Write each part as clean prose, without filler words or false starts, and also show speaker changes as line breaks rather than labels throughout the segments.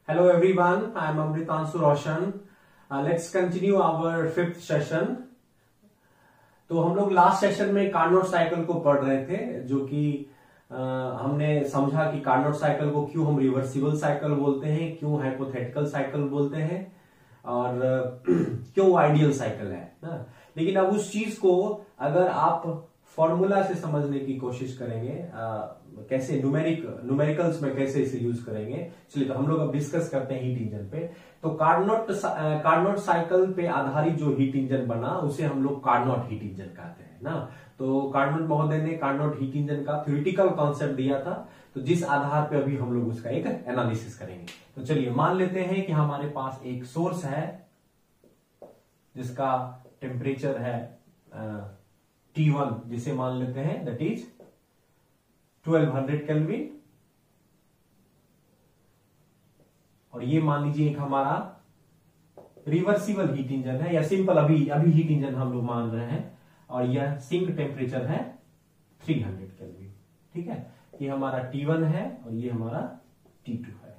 Hello everyone, I am Amritanshu Roshan. Let's continue our fifth session. तो हम लोग last session में Carnot cycle को पढ़ रहे थे, जो कि हमने समझा कि कार्नोट साइकिल को क्यों हम रिवर्सिबल साइकिल बोलते हैं, क्यों हाइपोथेटिकल साइकिल बोलते हैं और क्यों आइडियल साइकिल है ना। लेकिन अब उस चीज को अगर आप फॉर्मूला से समझने की कोशिश करेंगे, कैसे न्यूमेरिकल्स में कैसे इसे यूज करेंगे, चलिए तो हम लोग अब डिस्कस करते हैं हीट इंजन पे। तो कार्नोट साइकिल पे आधारित जो हीट इंजन बना उसे हम लोग कार्नोट हीट इंजन कहते हैं ना। तो कार्नोट महोदय ने कार्नोट हीट इंजन का थ्योरेटिकल कॉन्सेप्ट दिया था, तो जिस आधार पे अभी हम लोग उसका एक एनालिसिस करेंगे। तो चलिए मान लेते हैं कि हमारे पास एक सोर्स है जिसका टेम्परेचर है T1, जिसे मान लेते हैं दैट इज 1200 केल्विन, और ये मान लीजिए एक हमारा रिवर्सिबल हीट इंजन है या सिंपल अभी हीट इंजन हम लोग मान रहे हैं, और यह सिंक टेम्परेचर है 300 केल्विन। ठीक है, ये हमारा T1 है और ये हमारा T2 है।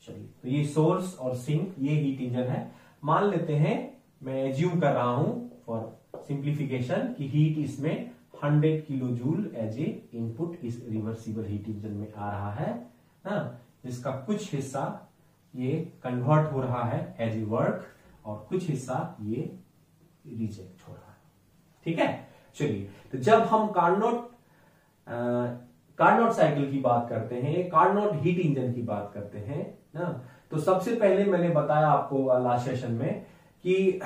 चलिए तो ये सोर्स और सिंक ये हीट इंजन है। मान लेते हैं, मैं एज्यूम कर रहा हूं फॉर सिंप्लीफिकेशन कि हीट इसमें 100 kilo joule as a input इस रिवर्सिबल हीट इंजन में आ रहा है ना, जिसका कुछ हिस्सा ये कन्वर्ट हो रहा है एज ए वर्क और कुछ हिस्सा ये रिजेक्ट हो रहा है। ठीक है, चलिए तो जब हम कार्नोट साइकिल की बात करते हैं, कार्नोट हीट इंजन की बात करते हैं ना, तो सबसे पहले मैंने बताया आपको लास्ट सेशन में कि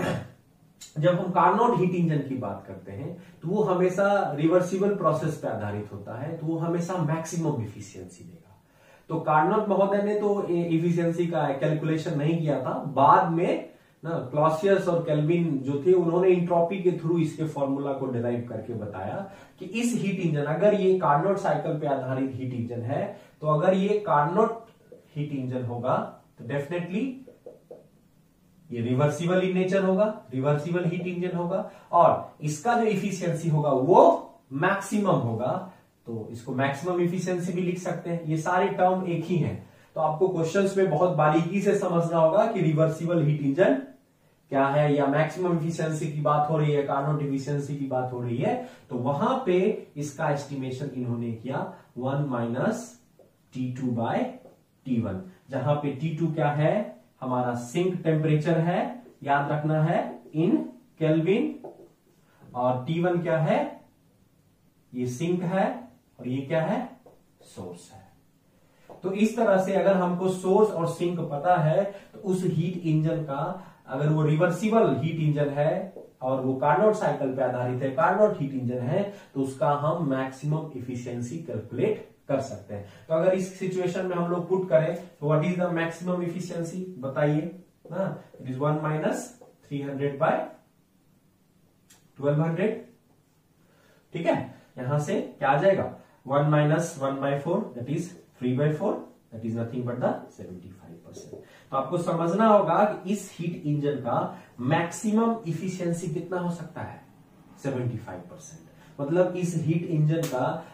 जब हम कार्नोट हीट इंजन की बात करते हैं तो वो हमेशा रिवर्सिबल प्रोसेस पे आधारित होता है, तो वो हमेशा मैक्सिमम इफिशियंसी देगा। तो कार्नोट महोदय ने तो इफिशियंसी का कैलकुलेशन नहीं किया था, बाद में ना क्लॉसियस और केल्विन जो थे उन्होंने इंट्रोपी के थ्रू इसके फॉर्मूला को डिराइव करके बताया कि इस हीट इंजन, अगर ये कार्नोट साइकिल पे आधारित हीट इंजन है, तो अगर ये कार्नोट हीट इंजन होगा तो डेफिनेटली ये रिवर्सिबल इन नेचर होगा, रिवर्सिबल हीट इंजन होगा, और इसका जो इफिशियंसी होगा वो मैक्सिमम होगा। तो इसको मैक्सिमम इफिशियंसी भी लिख सकते हैं। ये सारे टर्म एक ही हैं, तो आपको क्वेश्चंस में बहुत बारीकी से समझना होगा कि रिवर्सिबल हीट इंजन क्या है, या मैक्सिमम इफिशियंसी की बात हो रही है, कार्नोट इफिशियंसी की बात हो रही है, तो वहां पे इसका एस्टिमेशन इन्होंने किया 1 माइनस T2 बाय T1, जहां पे T2 क्या है, हमारा सिंक टेम्परेचर है, याद रखना है इन केल्विन, और T1 क्या है, ये सिंक है, और ये क्या है, सोर्स है। तो इस तरह से अगर हमको सोर्स और सिंक पता है तो उस हीट इंजन का, अगर वो रिवर्सिबल हीट इंजन है और वो कार्नोट साइकिल पे आधारित है, कार्नोट हीट इंजन है, तो उसका हम मैक्सिमम इफिशियंसी कैलकुलेट कर सकते हैं। तो अगर इस सिचुएशन में हम लोग पुट करें तो what is the maximum efficiency बताइए ना, इट इज 1 माइनस 300 बाय 1200। ठीक है, यहां से क्या आ जाएगा, 1 माइनस 1 by 4 that is 3 by 4, that is nothing but the 75%। तो आपको समझना होगा कि इस हीट इंजन का मैक्सिमम इफिशियंसी कितना हो सकता है, 75%। मतलब इस हीट इंजन का,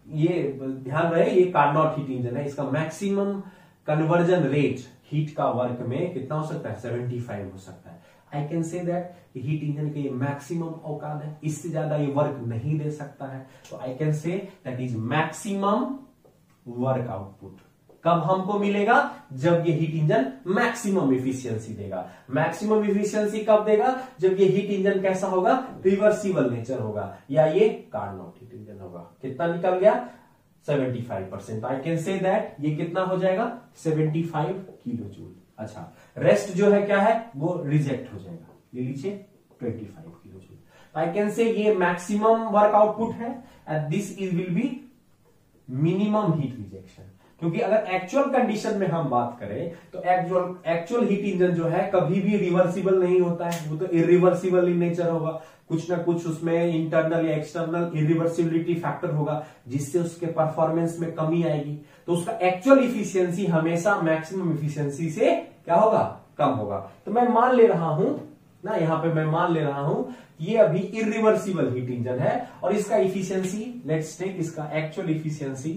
ये ध्यान रहे ये कार्नोट हीट इंजन है, इसका मैक्सिमम कन्वर्जन रेट हीट का वर्क में कितना हो सकता है, 75 हो सकता है। आई can say that heat engine के ये मैक्सिमम औकात है, इससे ज्यादा ये वर्क नहीं दे सकता है। तो I can say that is maximum work output. कब हमको मिलेगा, जब ये हीट इंजन मैक्सिमम इफिशियंसी देगा। मैक्सिमम इफिशियंसी कब देगा, जब ये हीट इंजन कैसा होगा, रिवर्सिबल नेचर होगा, या ये कार्नोट हीट इंजन होगा। कितना निकल गया, 75%। आई कैन से दैट ये कितना हो जाएगा, 75 किलो जूल। अच्छा, रेस्ट जो है क्या है, वो रिजेक्ट हो जाएगा, ले लीजिए 25 किलो जूल। आई कैन से ये मैक्सिमम वर्क आउटपुट है and this is will be minimum heat rejection. क्योंकि अगर एक्चुअल कंडीशन में हम बात करें तो एक्चुअल हीट इंजन जो है कभी भी रिवर्सिबल नहीं होता है, वो तो इरिवर्सिबल इन नेचर होगा। कुछ ना कुछ उसमें इंटरनल या एक्सटर्नल इरिवर्सिबिलिटी फैक्टर होगा जिससे उसके परफॉर्मेंस में कमी आएगी। तो उसका एक्चुअल इफिशियंसी हमेशा मैक्सिमम इफिशियंसी से क्या होगा, कम होगा। तो मैं मान ले रहा हूं ना, यहां पे मैं मान ले रहा हूं ये अभी इरिवर्सिबल हीट इंजन है और इसका इफिशियंसी, लेट्स टेक इसका एक्चुअल इफिशियंसी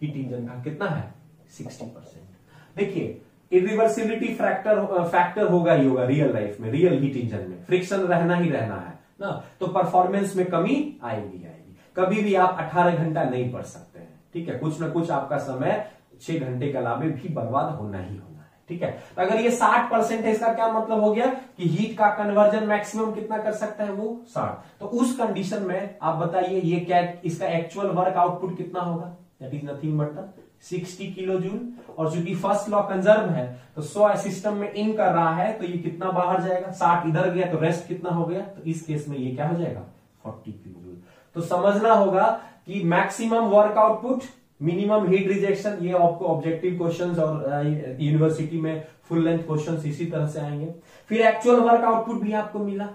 हीट इंजन का कितना है, 60%। देखिए इरिवर्सिबिलिटी फैक्टर होगा ही होगा रियल लाइफ में, रियल हीट इंजन में फ्रिक्शन रहना ही रहना है ना, तो परफॉर्मेंस में कमी आएगी। कभी भी आप 18 घंटा नहीं पढ़ सकते हैं, ठीक है, कुछ ना कुछ आपका समय 6 घंटे के अलावे भी बर्बाद होना ही होना है, ठीक है। तो अगर ये 60% है, इसका क्या मतलब हो गया कि हीट का कन्वर्जन मैक्सिमम कितना कर सकता है, वो 60। तो उस कंडीशन में आप बताइए ये क्या, इसका एक्चुअल वर्क आउटपुट कितना होगा, that is nothing but 60 kilo joule. और चूंकि फर्स्ट लॉ कंजर्व है तो 100 सिस्टम में इन कर रहा है, तो ये कितना बाहर जाएगा, 60 इधर गया तो रेस्ट कितना हो गया, तो इस केस में ये क्या हो जाएगा 40 किलो जूल। तो समझना होगा कि maximum work output, minimum heat rejection, ये आपको ऑब्जेक्टिव क्वेश्चंस और यूनिवर्सिटी में फुल लेंथ क्वेश्चंस इसी तरह से आएंगे। फिर एक्चुअल वर्क आउटपुट भी आपको मिला,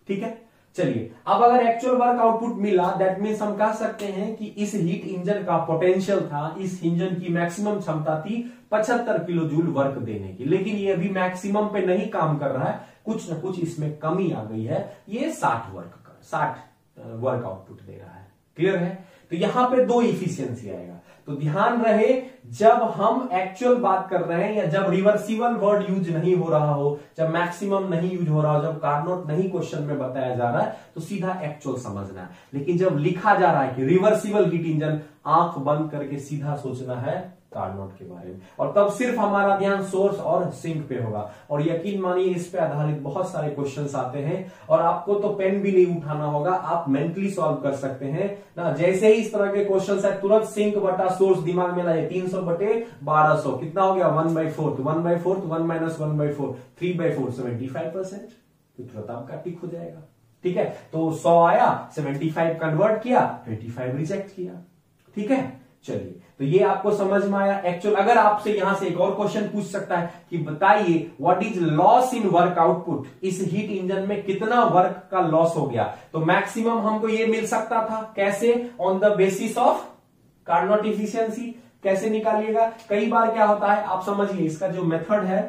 ठीक है। चलिए अब अगर एक्चुअल वर्क आउटपुट मिला, दैट मीन्स हम कह सकते हैं कि इस हीट इंजन का पोटेंशियल था, इस इंजन की मैक्सिमम क्षमता थी 75 किलो जूल वर्क देने की, लेकिन ये अभी मैक्सिमम पे नहीं काम कर रहा है, कुछ ना कुछ इसमें कमी आ गई है, ये 60 वर्क आउटपुट दे रहा है। क्लियर है। तो यहां पे 2 इफिशियंसी आएगा। तो ध्यान रहे जब हम एक्चुअल बात कर रहे हैं या जब रिवर्सिबल वर्ड यूज नहीं हो रहा हो, जब मैक्सिमम नहीं यूज हो रहा हो, जब कार्नोट नहीं क्वेश्चन में बताया जा रहा है, तो सीधा एक्चुअल समझना है। लेकिन जब लिखा जा रहा है कि रिवर्सिबल हीट इंजन, आंख बंद करके सीधा सोचना है कार्नोट के बारे में, और तब सिर्फ हमारा ध्यान सोर्स और सिंक पे होगा। और यकीन मानिए इस पे आधारित बहुत सारे क्वेश्चंस आते हैं और आपको तो पेन भी नहीं उठाना होगा, आप मेंटली सॉल्व कर सकते हैं ना। जैसे ही इस तरह के क्वेश्चंस है, तुरंत सिंक बटा सोर्स दिमाग में लाइए, 300 बटे 1200 कितना हो गया, 1/4, 1/4 1 - 1/4 3/4 75%, तो तुरंत आपका टिक हो जाएगा। ठीक है, तो 100 आया, 75 कन्वर्ट किया, 25 रिजेक्ट किया। ठीक है, चलिए तो ये आपको समझ में आया। एक्चुअल अगर आपसे यहां से एक और क्वेश्चन पूछ सकता है कि बताइए what is loss in work output, इस हीट इंजन में कितना वर्क का लॉस हो गया, तो मैक्सिमम हमको ये मिल सकता था कैसे, on the basis of Carnot efficiency. कैसे निकालिएगा, कई बार क्या होता है आप समझिए, इसका जो मेथड है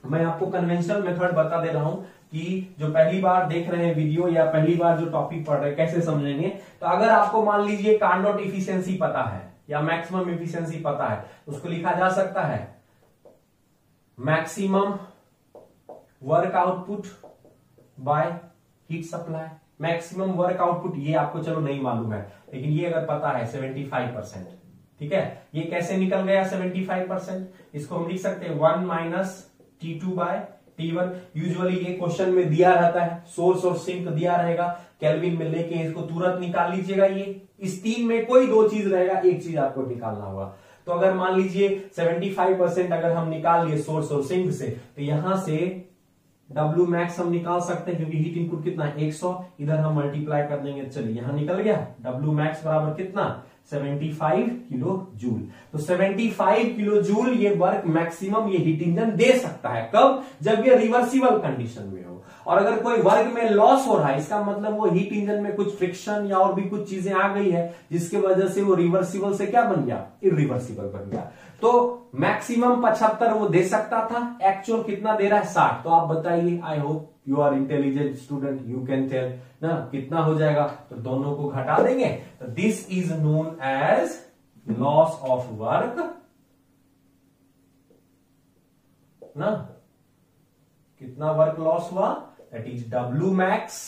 मैं आपको कन्वेंशनल मेथड बता दे रहा हूं कि जो पहली बार देख रहे हैं वीडियो या पहली बार जो टॉपिक पढ़ रहे हैं कैसे समझेंगे। तो अगर आपको मान लीजिए कार्नोट इफिशियंसी पता है या मैक्सिमम इफिशियंसी पता है, उसको लिखा जा सकता है maximum work output by heat supply. Maximum work output ये आपको चलो नहीं मालूम है, लेकिन ये अगर पता है 75%, ठीक है, ये कैसे निकल गया 75%, इसको हम लिख सकते हैं 1 - T2 बाय T1। यूजुअली ये क्वेश्चन में दिया रहता है, सोर्स और सिंक दिया रहेगा, केल्विन में लेके इसको तुरंत निकाल लीजिएगा। ये इस 3 में कोई 2 चीज रहेगा, एक चीज आपको निकालना होगा। तो अगर मान लीजिए 75% अगर हम निकाल लिए सोर्स और सिंक से, तो यहां से W मैक्स हम निकाल सकते हैं, क्योंकि हीट इनपुट कितना है 100, इधर हम मल्टीप्लाई कर देंगे, चलिए यहां निकल गया W मैक्स बराबर कितना 75 किलो जूल। तो 75 किलो जूल ये वर्क मैक्सिमम ये हीट इंजन दे सकता है, कब, जब ये रिवर्सिबल कंडीशन में हो। और अगर कोई वर्क में लॉस हो रहा है, इसका मतलब वो हीट इंजन में कुछ फ्रिक्शन या और भी कुछ चीजें आ गई है, जिसके वजह से वो रिवर्सिबल से क्या बन गया, इरिवर्सिबल बन गया। तो मैक्सिमम 75 वो दे सकता था, एक्चुअल कितना दे रहा है 60। तो आप बताइए, I hope you are intelligent student, you can tell ना कितना हो जाएगा। तो दोनों को घटा देंगे, तो this is known as loss of work ना। कितना वर्क लॉस हुआ, that is W max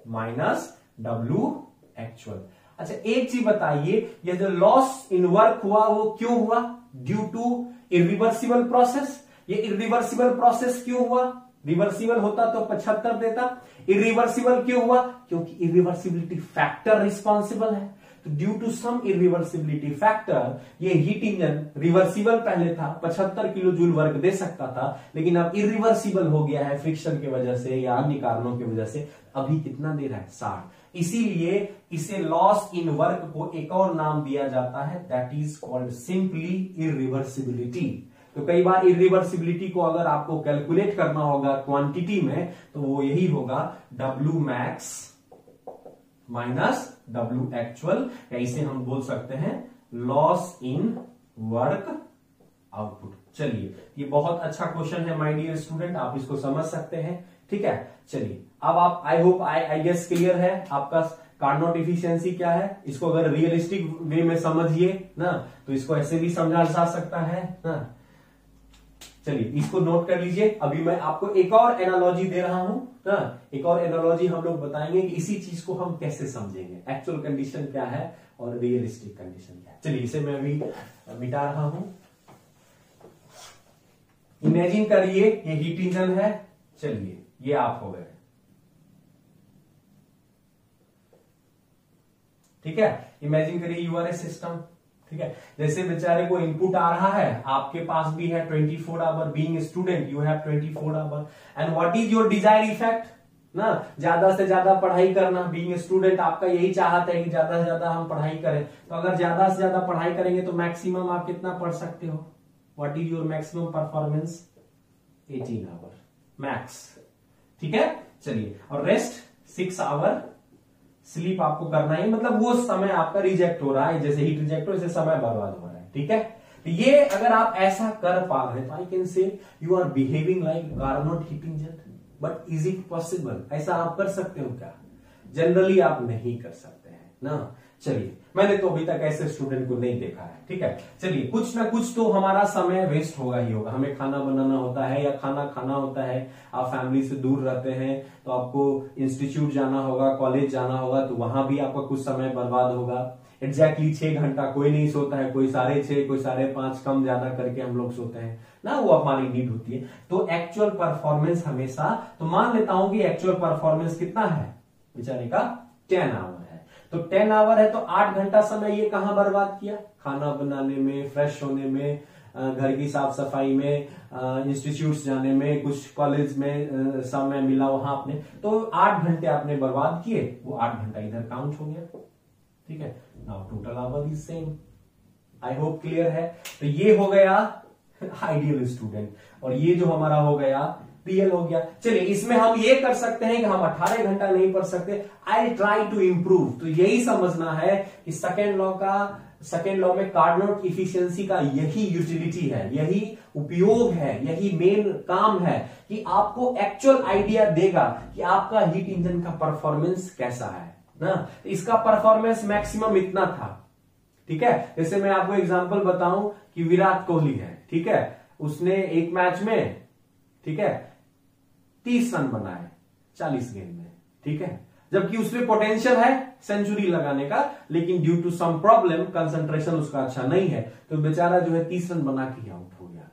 minus W actual. अच्छा एक चीज बताइए, ये जो लॉस इन वर्क हुआ वो क्यों हुआ, ड्यू टू इरिवर्सिबल प्रोसेस। ये इरिवर्सिबल प्रोसेस क्यों हुआ, रिवर्सिबल होता तो 75 देता, इरिवर्सिबल क्यों हुआ, क्योंकि इरिवर्सिबिलिटी फैक्टर रिस्पॉन्सिबल है। तो due to some irreversibility factor ये हीट इंजन रिवर्सिबल पहले था, 75 किलो जूल वर्क दे सकता था, लेकिन अब इरिवर्सिबल हो गया है फ्रिक्शन की वजह से या अन्य कारणों की वजह से, अभी कितना दे रहा है 60। इसीलिए इसे लॉस इन वर्क को एक और नाम दिया जाता है, that is called simply irreversibility. तो कई बार इरिवर्सिबिलिटी को अगर आपको कैलकुलेट करना होगा क्वांटिटी में, तो वो यही होगा W max minus W actual, या इसे हम बोल सकते हैं लॉस इन वर्क आउटपुट। चलिए ये बहुत अच्छा क्वेश्चन है माय डियर स्टूडेंट, आप इसको समझ सकते हैं। ठीक है, चलिए अब आप I hope I guess clear है आपका कार्नोट इफिशियंसी क्या है। इसको अगर रियलिस्टिक वे में समझिए ना, तो इसको ऐसे भी समझा जा सकता है ना, चलिए इसको नोट कर लीजिए। अभी मैं आपको एक और एनालॉजी दे रहा हूं ना, एक और एनालॉजी हम लोग बताएंगे कि इसी चीज को हम कैसे समझेंगे, एक्चुअल कंडीशन क्या है और रियलिस्टिक कंडीशन क्या है। चलिए इसे मैं अभी मिटा रहा हूं। इमेजिन करिए ये हीट इंजन है, चलिए ये आप हो गए, ठीक है। इमेजिन करिए यू आर ए सिस्टम, ठीक है। जैसे बेचारे को इनपुट आ रहा है, आपके पास भी है 24 hour, being student you have 24 hour, and what is your desire effect ना, ज्यादा से ज्यादा पढ़ाई करना। बीइंग स्टूडेंट आपका यही चाहता है कि ज्यादा से ज्यादा हम पढ़ाई करें, तो अगर ज्यादा से ज्यादा पढ़ाई करेंगे तो मैक्सिमम आप कितना पढ़ सकते हो, what is your maximum performance, 18 hour max, ठीक है। चलिए और रेस्ट 6 आवर स्लीप आपको करना है, मतलब वो समय आपका रिजेक्ट हो रहा है, जैसे हीट रिजेक्ट हो वैसे समय बर्बाद हो रहा है, ठीक है। तो ये अगर आप ऐसा कर पा रहे हैं तो I can say you are behaving like Carnot heat engine. But is it possible, ऐसा आप कर सकते हो क्या? जनरली आप नहीं कर सकते हैं ना। चलिए मैंने तो अभी तक ऐसे स्टूडेंट को नहीं देखा है, ठीक है। चलिए कुछ ना कुछ तो हमारा समय वेस्ट होगा ही होगा, हमें खाना बनाना होता है या खाना खाना होता है, आप फैमिली से दूर रहते हैं तो आपको इंस्टीट्यूट जाना होगा, कॉलेज जाना होगा, तो वहां भी आपका कुछ समय बर्बाद होगा। एग्जैक्टली 6 घंटा कोई नहीं सोता है, कोई 6.5 कोई 5.5 कम ज्यादा करके हम लोग सोते हैं ना, वो हमारी नीड होती है। तो एक्चुअल परफॉर्मेंस हमेशा, तो मान लेता हूं कि एक्चुअल परफॉर्मेंस कितना है बेचारे का, 10 आवर है। तो 10 आवर है तो 8 घंटा समय ये कहां बर्बाद किया, खाना बनाने में, फ्रेश होने में, घर की साफ सफाई में, इंस्टीट्यूट्स जाने में, कुछ कॉलेज में समय मिला वहां आपने, तो 8 घंटे आपने बर्बाद किए, वो 8 घंटा इधर काउंट हो गया, ठीक है। Now total our is same. I hope clear है। तो ये हो गया आइडियल स्टूडेंट, और ये जो हमारा हो गया रियल हो गया। चलिए इसमें हम ये कर सकते हैं कि हम 18 घंटा नहीं पढ़ सकते, आई ट्राई टू इंप्रूव। तो यही समझना है कि सेकेंड लॉ में कार्नोट इफिशियंसी का यही यूटिलिटी है, यही उपयोग है, यही मेन काम है कि आपको एक्चुअल आइडिया देगा कि आपका हीट इंजन का परफॉर्मेंस कैसा है ना। तो इसका परफॉर्मेंस मैक्सिमम इतना था, ठीक है। जैसे मैं आपको एग्जांपल बताऊं कि विराट कोहली है, ठीक है, उसने एक मैच में, ठीक है, 30 रन बनाए 40 गेंद में, ठीक है, जबकि उसमें पोटेंशियल है सेंचुरी लगाने का, लेकिन due to some problem concentration उसका अच्छा नहीं है, तो बेचारा जो है 30 रन बना के आउट हो गया,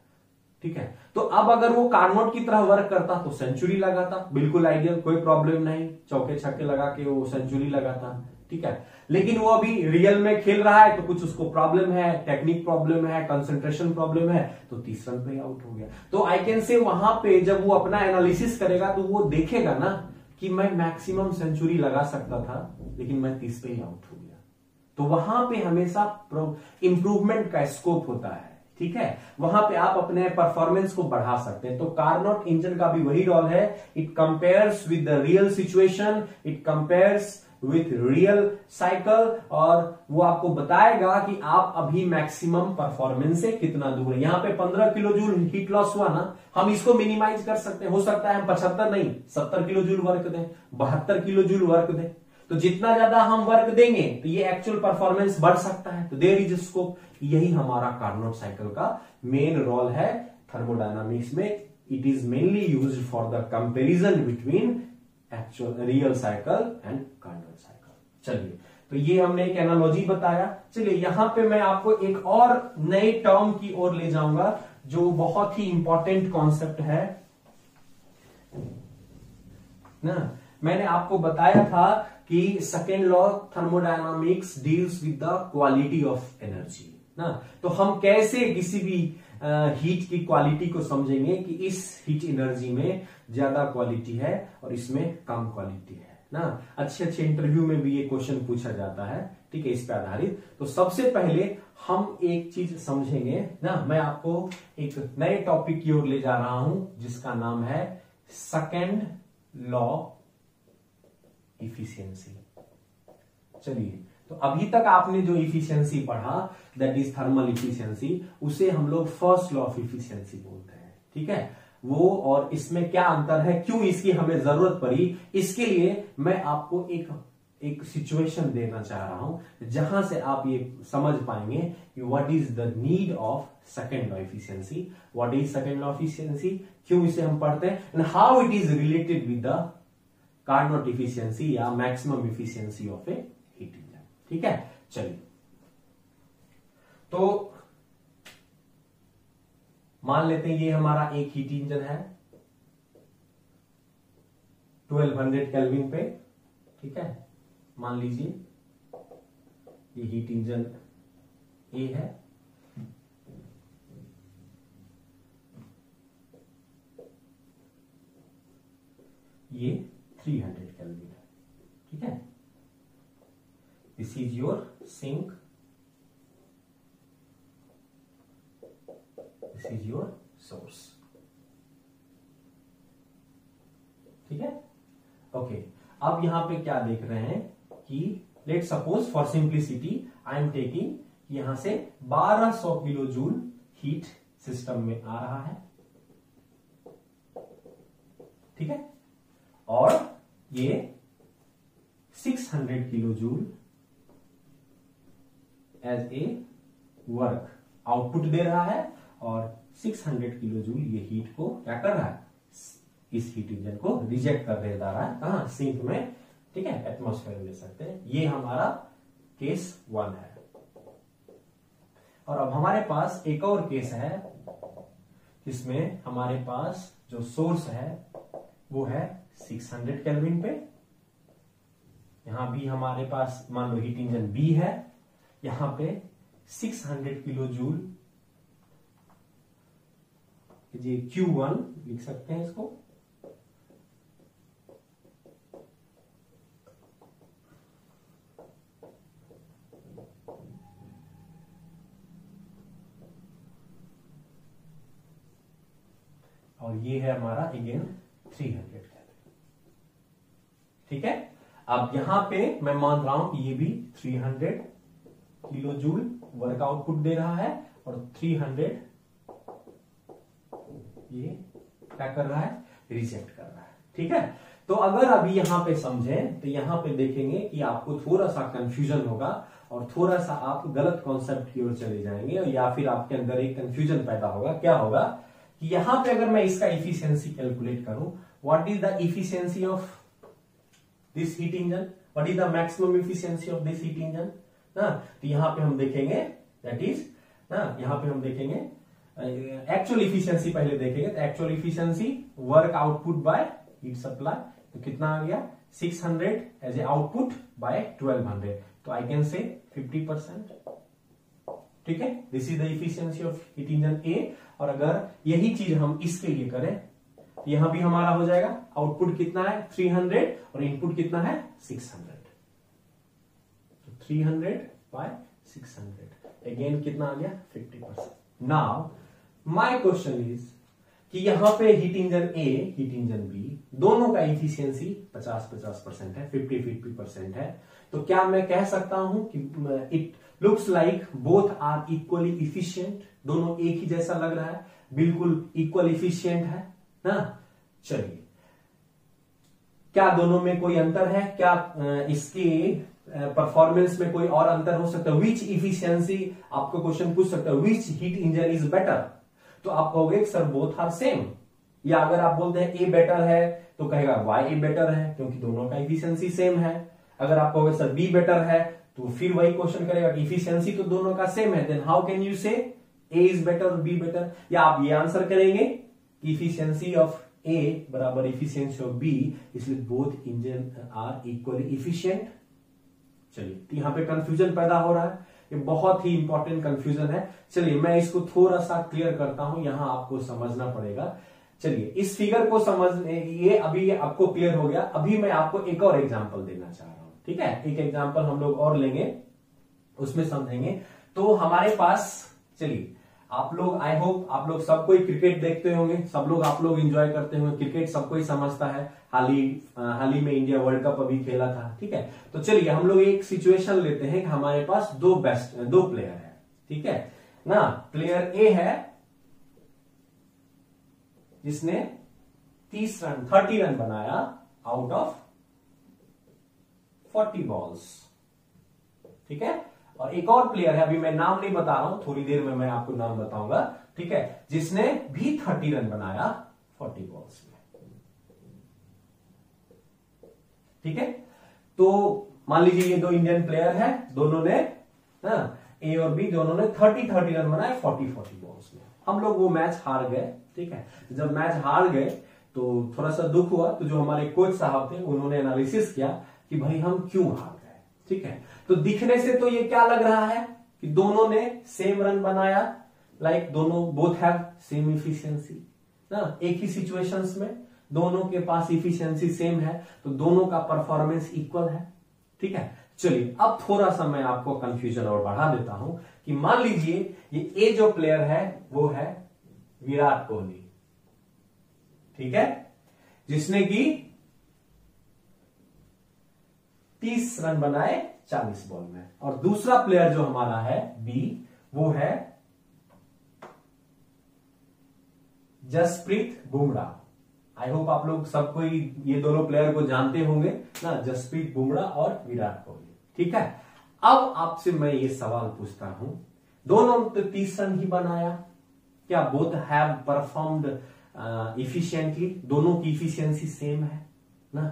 ठीक है। तो अब अगर वो कार्नोट की तरह वर्क करता तो सेंचुरी लगाता, बिल्कुल आइडियल, कोई प्रॉब्लम नहीं, चौके छक्के लगा के वो सेंचुरी लगाता, ठीक है। लेकिन वो अभी रियल में खेल रहा है तो कुछ उसको प्रॉब्लम है, टेक्निक प्रॉब्लम है, कंसंट्रेशन प्रॉब्लम है, तो 30 रन पे आउट हो गया। तो आई कैन से वहां पे जब वो अपना एनालिसिस करेगा तो वो देखेगा ना कि मैं मैक्सिमम सेंचुरी लगा सकता था लेकिन मैं 30 पे ही आउट हो गया। तो वहां पे हमेशा इंप्रूवमेंट का स्कोप होता है, ठीक है, वहां पे आप अपने परफॉर्मेंस को बढ़ा सकते हैं। तो कार्नोट इंजन का भी वही रोल है, it compares with the real situation, it compares with real cycle, और वो आपको बताएगा कि आप अभी मैक्सिमम परफॉर्मेंस से कितना दूर है। यहां पे 15 किलो जूल हीट लॉस हुआ ना, हम इसको मिनिमाइज कर सकते हैं, हो सकता है हम 75 नहीं 70 किलो जूल वर्क दें, 72 किलो जूल वर्क दें, तो जितना ज्यादा हम वर्क देंगे तो ये एक्चुअल परफॉर्मेंस बढ़ सकता है। तो देयर इज स्कोप, यही हमारा कार्नोट साइकिल का मेन रोल है थर्मोडायनामिक्स में। It is mainly used for the comparison between actual real cycle and Carnot cycle. चलिए तो ये हमने एक एनालॉजी बताया। चलिए यहां पे मैं आपको एक और नए टर्म की ओर ले जाऊंगा जो बहुत ही इंपॉर्टेंट कॉन्सेप्ट है ना। मैंने आपको बताया था कि second law thermodynamics deals with the quality of energy ना। तो हम कैसे किसी भी हीट की क्वालिटी को समझेंगे कि इस हीट एनर्जी में ज्यादा क्वालिटी है और इसमें कम क्वालिटी है ना। अच्छे अच्छे इंटरव्यू में भी ये क्वेश्चन पूछा जाता है, ठीक है, इस पे आधारित। तो सबसे पहले हम एक चीज समझेंगे ना, मैं आपको एक नए टॉपिक की ओर ले जा रहा हूं जिसका नाम है सेकेंड लॉ इफिशियंसी। चलिए तो अभी तक आपने जो इफिशियंसी पढ़ा दैट इज थर्मल इफिशियंसी, उसे हम लोग फर्स्ट लॉ ऑफ इफिशियंसी बोलते हैं, ठीक है। वो और इसमें क्या अंतर है, क्यों इसकी हमें जरूरत पड़ी, इसके लिए मैं आपको एक एक सिचुएशन देना चाह रहा हूं जहां से आप ये समझ पाएंगे कि what is the need of second law efficiency, what is second law efficiency, क्यों इसे हम पढ़ते हैं, and how it is related with the Carnot efficiency या maximum efficiency of a heat engine. ठीक है, चलिए तो मान लेते हैं ये हमारा एक हीट इंजन है 1200 केल्विन पे। ठीक है, मान लीजिए ये हीट इंजन ए है, ये 300 केल्विन है। ठीक है, this is your sink, this is your source. ठीक है, ओके अब यहां पे क्या देख रहे हैं कि let suppose for simplicity I am taking यहां से 1200 किलो जूल हीट सिस्टम में आ रहा है। ठीक है, और ये 600 kilo joule as a work output दे रहा है, और 600 किलो जूल ये हीट को क्या कर रहा है, इस हीट इंजन को रिजेक्ट कर दे रहा है कहां, सिंक में। ठीक है, एटमॉस्फेयर में ले सकते हैं। ये हमारा केस 1 है। और अब हमारे पास एक और केस है जिसमें हमारे पास जो सोर्स है वो है 600 केल्विन पे। यहां भी हमारे पास मान लो हीट इंजन बी है, यहां पे 600 किलो जूल, ये Q1 लिख सकते हैं इसको। और ये है हमारा अगेन 300 केल्विन। ठीक है, अब यहां पे मैं मान रहा हूं कि ये भी 300 किलो जूल वर्क आउटपुट दे रहा है, और 300 ये क्या कर रहा है, रिजेक्ट कर रहा है। ठीक है, तो अगर अभी यहां पे समझें तो यहां पे देखेंगे कि आपको थोड़ा सा कंफ्यूजन होगा और थोड़ा सा आप गलत कॉन्सेप्ट की ओर चले जाएंगे, या फिर आपके अंदर एक कंफ्यूजन पैदा होगा। क्या होगा कि यहां पे अगर मैं इसका इफिशियंसी कैलकुलेट करूं, what is the efficiency of this heat engine, what is the maximum efficiency of this heat engine ना, तो यहां पे हम देखेंगे दैट इज ना, यहां पे हम देखेंगे एक्चुअल इफिशियंसी पहले देखेंगे। तो actual efficiency work output by heat supply, तो कितना आ गया 600 एज ए आउटपुट बाय 1200, तो आई कैन से 50%। ठीक है, this is the efficiency of heat engine A. और अगर यही चीज हम इसके लिए करें तो यहां भी हमारा हो जाएगा, आउटपुट कितना है 300 और इनपुट कितना है 600, तो 300 बाय 600 अगेन कितना आ गया 50%। नाउ माय क्वेश्चन इज कि यहां पे हीट इंजन ए, हीट इंजन बी, दोनों का इफिशियंसी 50-50% है, 50-50% है। तो क्या मैं कह सकता हूं कि it looks like both are equally efficient, दोनों एक ही जैसा लग रहा है, बिल्कुल इक्वल इफिशियंट है ना। चलिए, क्या दोनों में कोई अंतर है, क्या इसके परफॉर्मेंस में कोई और अंतर हो सकता है, विच इफिशियंसी, आपको क्वेश्चन पूछ सकता है विच हीट इंजन इज बेटर, तो आप कहोगे सर बोथ आर सेम। या अगर आप बोलते हैं ए बेटर है तो कहेगा वाई ए बेटर है, क्योंकि दोनों का इफिशियंसी सेम है। अगर आप कहोगे सर बी बेटर है तो फिर वही क्वेश्चन करेगा, इफिशियंसी तो दोनों का सेम है, then how can you say A is better और बी बेटर। या आप ये आंसर करेंगे इफिशियंसी ऑफ ए बराबर इफिशियंसी ऑफ बी, इसलिए both engine are equally efficient. चलिए, तो यहां पे कंफ्यूजन पैदा हो रहा है, ये बहुत ही इंपॉर्टेंट कंफ्यूजन है। चलिए मैं इसको थोड़ा सा क्लियर करता हूं, यहां आपको समझना पड़ेगा। चलिए इस फिगर को समझने, ये अभी आपको क्लियर हो गया। अभी मैं आपको एक और एग्जांपल देना चाह रहा हूं। ठीक है, एक एग्जांपल हम लोग और लेंगे, उसमें समझेंगे। तो हमारे पास, चलिए आप लोग, आई होप आप लोग सब कोई क्रिकेट देखते होंगे, सब लोग आप लोग एंजॉय करते होंगे, क्रिकेट सब कोई समझता है। हाल ही में इंडिया वर्ल्ड कप अभी खेला था। ठीक है, तो चलिए हम लोग एक सिचुएशन लेते हैं कि हमारे पास दो प्लेयर है। ठीक है ना, प्लेयर ए है जिसने 30 रन 30 रन बनाया आउट ऑफ 40 बॉल्स। ठीक है, और एक और प्लेयर है, अभी मैं नाम नहीं बता रहा हूं, थोड़ी देर में मैं आपको नाम बताऊंगा, ठीक है, जिसने भी 30 रन बनाया 40 बॉल्स में। ठीक है, तो मान लीजिए ये दो इंडियन प्लेयर है, दोनों ने ए और बी दोनों ने 30 रन बनाए 40 बॉल्स में। हम लोग वो मैच हार गए। ठीक है, जब मैच हार गए तो थोड़ा सा दुख हुआ, तो जो हमारे कोच साहब थे उन्होंने एनालिसिस किया कि भाई हम क्यों हार गए। ठीक है, तो दिखने से तो ये क्या लग रहा है कि दोनों ने सेम रन बनाया, लाइक दोनों बोथ हैव सेम इफिशियंसी ना, एक ही सिचुएशंस में दोनों के पास इफिशियंसी सेम है, तो दोनों का परफॉर्मेंस इक्वल है। ठीक है, चलिए अब थोड़ा सा मैं आपको कंफ्यूजन और बढ़ा देता हूं कि मान लीजिए ये ए जो प्लेयर है वो है विराट कोहली। ठीक है, जिसने कि 30 रन बनाए 40 बॉल में, और दूसरा प्लेयर जो हमारा है बी वो है जसप्रीत बुमराह। आई होप आप लोग सब कोई ये दोनों प्लेयर को जानते होंगे ना, जसप्रीत बुमराह और विराट कोहली। ठीक है, अब आपसे मैं ये सवाल पूछता हूं, दोनों तो 30 रन ही बनाया, क्या बोथ हैव परफॉर्म्ड इफिशिएंटली, दोनों की इफिशियंसी सेम है ना?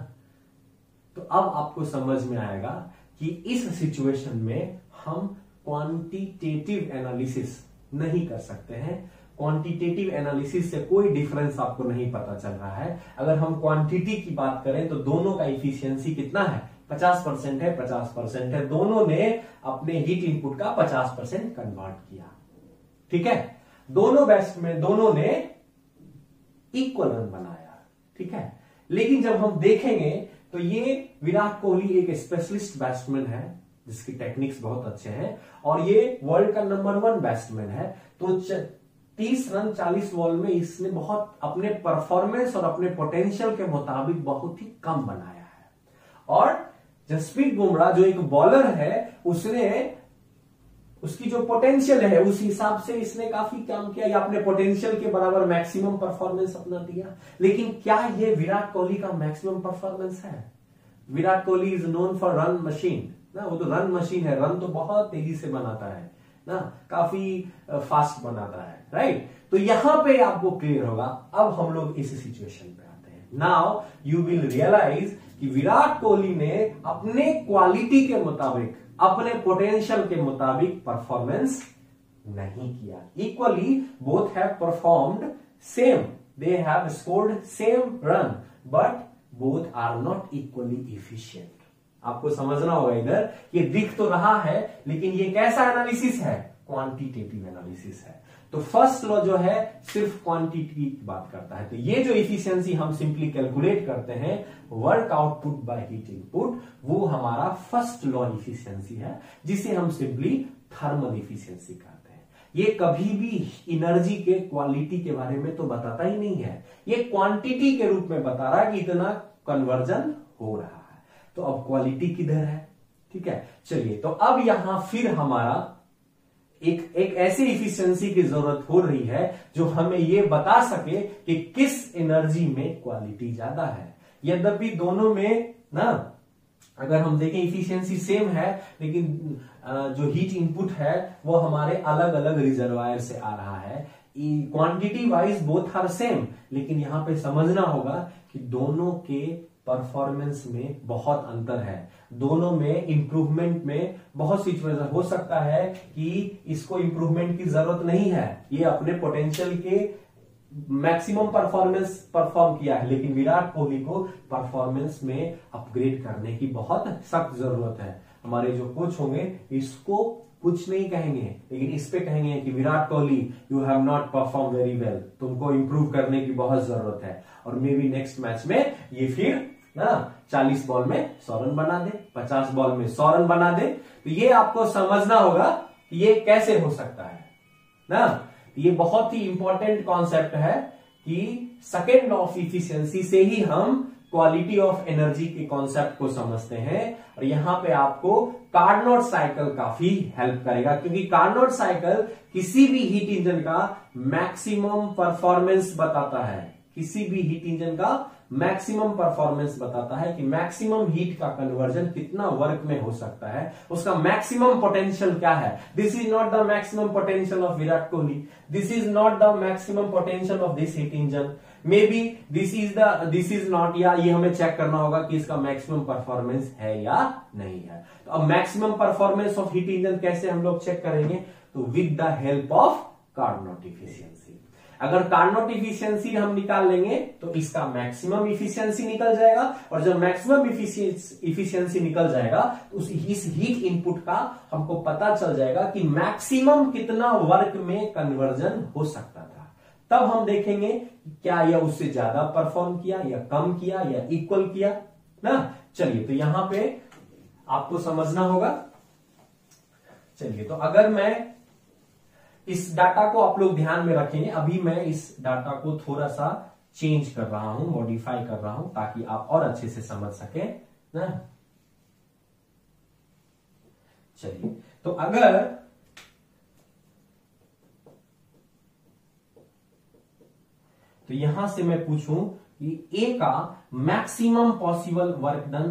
तो अब आपको समझ में आएगा कि इस सिचुएशन में हम क्वांटिटेटिव एनालिसिस नहीं कर सकते हैं। क्वांटिटेटिव एनालिसिस से कोई डिफरेंस आपको नहीं पता चल रहा है। अगर हम क्वांटिटी की बात करें तो दोनों का इफिशियंसी कितना है, 50% है, 50% है, दोनों ने अपने हीट इनपुट का 50% कन्वर्ट किया। ठीक है, दोनों बैट्समैन दोनों ने इक्वल रन बनाया। ठीक है, लेकिन जब हम देखेंगे तो ये विराट कोहली एक स्पेशलिस्ट बैट्समैन है जिसकी टेक्निक्स बहुत अच्छे हैं, और ये वर्ल्ड का नंबर 1 बैट्समैन है, तो 30 रन 40 बॉल में इसने बहुत अपने परफॉर्मेंस और अपने पोटेंशियल के मुताबिक बहुत ही कम बनाया है। और जसप्रीत बुमराह जो एक बॉलर है, उसने उसकी जो पोटेंशियल है उस हिसाब से इसने काफी काम किया, या अपने पोटेंशियल के बराबर मैक्सिमम परफॉर्मेंस अपना दिया। लेकिन क्या ये विराट कोहली का मैक्सिमम परफॉर्मेंस है? Virat Kohli is known for run machine ना, वो तो रन मशीन है, रन तो बहुत तेजी से बनाता है ना, काफी फास्ट बनाता है, राइट? तो यहां पे आपको क्लियर होगा। अब हम लोग इस सिचुएशन पे आते हैं। नाउ यू विल रियलाइज कि विराट कोहली ने अपने क्वालिटी के मुताबिक, अपने पोटेंशियल के मुताबिक परफॉर्मेंस नहीं किया। Equally both have performed same, they have scored same run, but both are not equally efficient. आपको समझना होगा इधर, ये दिख तो रहा है लेकिन ये कैसा एनालिसिस है? क्वांटिटेटिव एनालिसिस है। तो फर्स्ट लॉ जो है सिर्फ क्वांटिटी की बात करता है। तो ये जो इफिशियंसी हम सिंपली कैलकुलेट करते हैं, work output by heat input, वो हमारा फर्स्ट लॉ इफिशियंसी है, जिसे हम सिंपली थर्मल इफिशियंसी कहते हैं। ये कभी भी एनर्जी के क्वालिटी के बारे में तो बताता ही नहीं है, ये क्वांटिटी के रूप में बता रहा है कि इतना कन्वर्जन हो रहा है। तो अब क्वालिटी किधर है? ठीक है, चलिए, तो अब यहां फिर हमारा एक ऐसी इफिशियंसी की जरूरत हो रही है जो हमें यह बता सके कि किस एनर्जी में क्वालिटी ज्यादा है। यद्यपि दोनों में ना, अगर हम देखें इफिशियंसी सेम है, लेकिन जो हीट इनपुट है वो हमारे अलग अलग रिजर्वायर से आ रहा है। Quantity wise both are same, लेकिन यहां पे समझना होगा कि दोनों के परफॉर्मेंस में बहुत अंतर है, दोनों में इंप्रूवमेंट में बहुत सिचुएशन हो सकता है कि इसको इंप्रूवमेंट की जरूरत नहीं है, ये अपने पोटेंशियल के मैक्सिमम परफॉर्मेंस परफॉर्म किया है, लेकिन विराट कोहली को परफॉर्मेंस में अपग्रेड करने की बहुत सख्त जरूरत है। हमारे जो कोच होंगे इसको कुछ नहीं कहेंगे, लेकिन इस पे कहेंगे कि Virat Kohli you have not perform very well, तुमको इंप्रूव करने की बहुत जरूरत है। और मे बी नेक्स्ट मैच में ये फिर ना 40 बॉल में 100 रन बना दे, 50 बॉल में 100 रन बना दे। तो ये आपको समझना होगा कि ये कैसे हो सकता है ना। ये बहुत ही इंपॉर्टेंट कॉन्सेप्ट है कि सेकेंड लॉ ऑफ इफिशियंसी से ही हम क्वालिटी ऑफ एनर्जी के कॉन्सेप्ट को समझते हैं। और यहां पे आपको कार्नोट साइकिल काफी हेल्प करेगा, क्योंकि कार्नोट साइकिल किसी भी हीट इंजन का मैक्सिमम परफॉर्मेंस बताता है, किसी भी हीट इंजन का मैक्सिमम परफॉर्मेंस बताता है कि मैक्सिमम हीट का कन्वर्जन कितना वर्क में हो सकता है, उसका मैक्सिमम पोटेंशियल क्या है। This is not the maximum potential of Virat Kohli, this is not the maximum potential of this heat engine, may be this is not, या ये हमें चेक करना होगा कि इसका मैक्सिमम परफॉर्मेंस है या नहीं है। तो अब maximum performance of heat engine कैसे हम लोग चेक करेंगे, तो with the help of Carnot efficiency. अगर कार्नोट इफिशियंसी हम निकाल लेंगे तो इसका मैक्सिमम इफिशियंसी निकल जाएगा, और जब मैक्सिमम इफिशियंसी निकल जाएगा तो इस हीट इनपुट का हमको पता चल जाएगा कि मैक्सिमम कितना वर्क में कन्वर्जन हो सकता था। तब हम देखेंगे क्या यह उससे ज्यादा परफॉर्म किया या कम किया या इक्वल किया ना। चलिए, तो यहां पे आपको समझना होगा। चलिए, तो अगर मैं इस डाटा को, आप लोग ध्यान में रखेंगे, अभी मैं इस डाटा को थोड़ा सा चेंज कर रहा हूं, मॉडिफाई कर रहा हूं, ताकि आप और अच्छे से समझ सके ना। चलिए, तो अगर तो यहां से मैं पूछूं कि ए का मैक्सिमम पॉसिबल वर्क डन